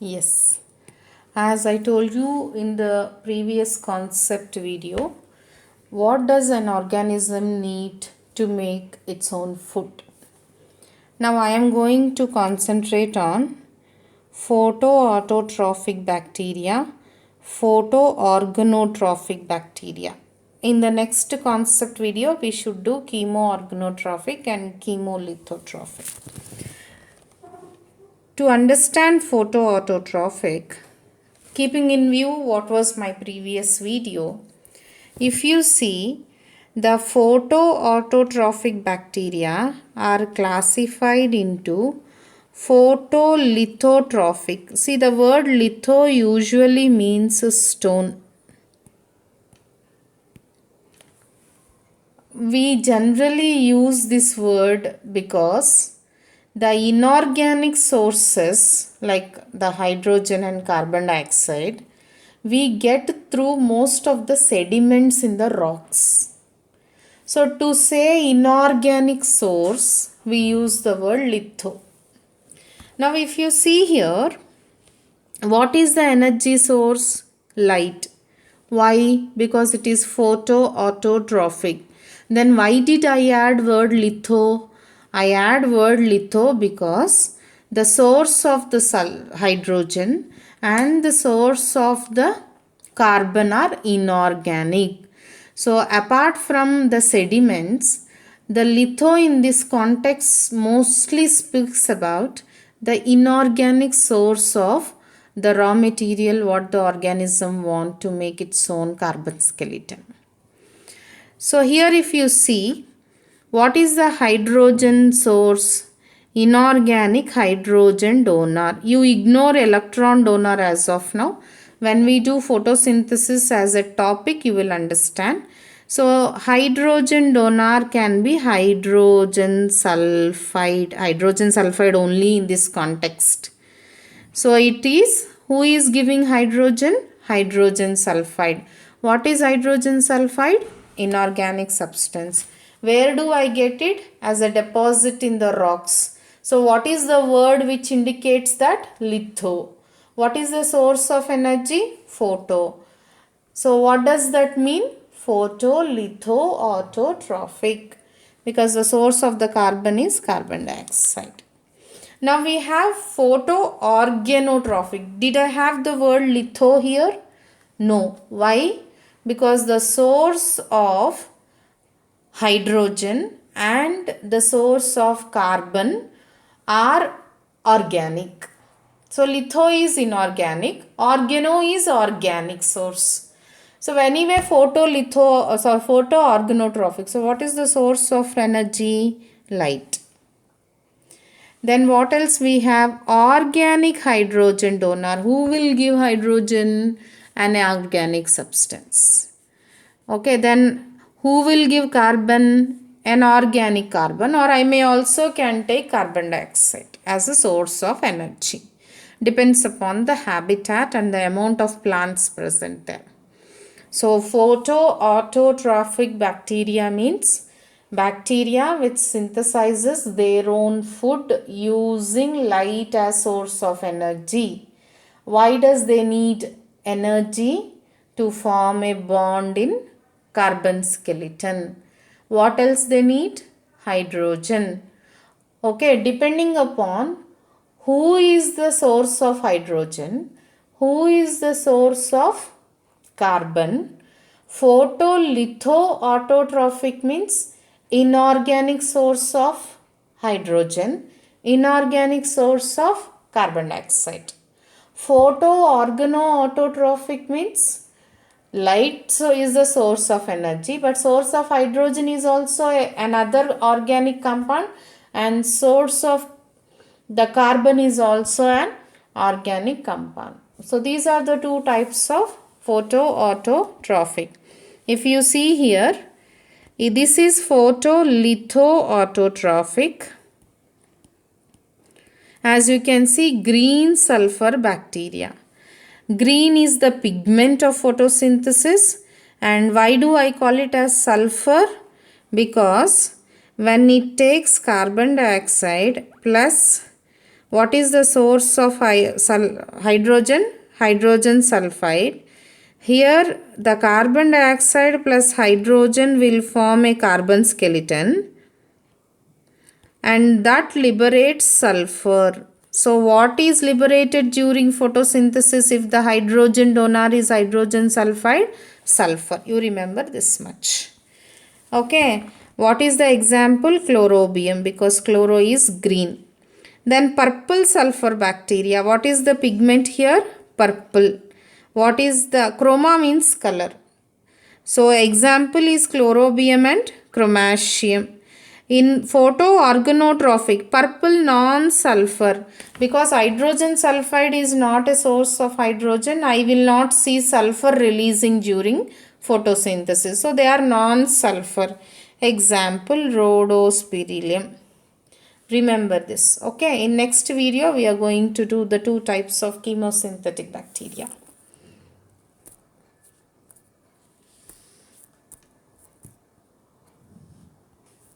Yes, as I told you in the previous concept video, what does an organism need to make its own food? Now I am going to concentrate on photoautotrophic bacteria, photoorganotrophic bacteria. In the next concept video, we should do chemoorganotrophic and chemolithotrophic. To understand photoautotrophic, keeping in view what was my previous video, if you see, the photoautotrophic bacteria are classified into photolithotrophic. See, the word litho usually means stone. We generally use this word because the inorganic sources like the hydrogen and carbon dioxide we get through most of the sediments in the rocks. So to say inorganic source, we use the word litho. Now if you see here, what is the energy source? Light. Why? Because it is photoautotrophic. Then why did I add word litho? I add word litho because the source of the hydrogen and the source of the carbon are inorganic. So apart from the sediments, the litho in this context mostly speaks about the inorganic source of the raw material what the organism want to make its own carbon skeleton. So here if you see, what is the hydrogen source? Inorganic hydrogen donor. You ignore electron donor as of now. When we do photosynthesis as a topic, you will understand. So hydrogen donor can be hydrogen sulfide only in this context. So it is, who is giving hydrogen? Hydrogen sulfide. What is hydrogen sulfide? Inorganic substance. Where do I get it? As a deposit in the rocks. So what is the word which indicates that? Litho. What is the source of energy? Photo. So what does that mean? Photolithotrophic. Because the source of the carbon is carbon dioxide. Now we have photoorganotrophic. Did I have the word litho here? No. Why? Because the source of hydrogen and the source of carbon are organic. So litho is inorganic, organo is organic source. So anyway, photoorganotrophic. So what is the source of energy? Light. Then what else we have? Organic hydrogen donor. Who will give hydrogen? An organic substance. Okay, then who will give carbon? An organic carbon, or I may also can take carbon dioxide as a source of energy. Depends upon the habitat and the amount of plants present there. So photoautotrophic bacteria means bacteria which synthesizes their own food using light as source of energy. Why does they need energy? To form a bond in carbon skeleton. What else they need? Hydrogen. Okay, depending upon who is the source of hydrogen, who is the source of carbon. Photolithotrophic means inorganic source of hydrogen, inorganic source of carbon dioxide. Photoorganotrophic means light is the source of energy, but source of hydrogen is also another organic compound, and source of the carbon is also an organic compound. So these are the two types of photoautotrophic. If you see here, this is photolithotrophic. As you can see, green sulfur bacteria. Green is the pigment of photosynthesis. And why do I call it as sulfur? Because when it takes carbon dioxide plus What is the source of hydrogen? Hydrogen sulfide. Here the carbon dioxide plus hydrogen will form a carbon skeleton and that liberates sulfur. So what is liberated during photosynthesis if the hydrogen donor is hydrogen sulfide? Sulfur. You remember this much. Okay. What is the example? Chlorobium, because chloro is green. Then purple sulfur bacteria. What is the pigment here? Purple. What is the chroma? Means color. So example is chlorobium and chromacium. In photoorganotrophic, purple non-sulfur, because hydrogen sulfide is not a source of hydrogen, I will not see sulfur releasing during photosynthesis. So they are non-sulfur. Example rhodospirillum. Remember this. Okay, in next video we are going to do the two types of chemosynthetic bacteria.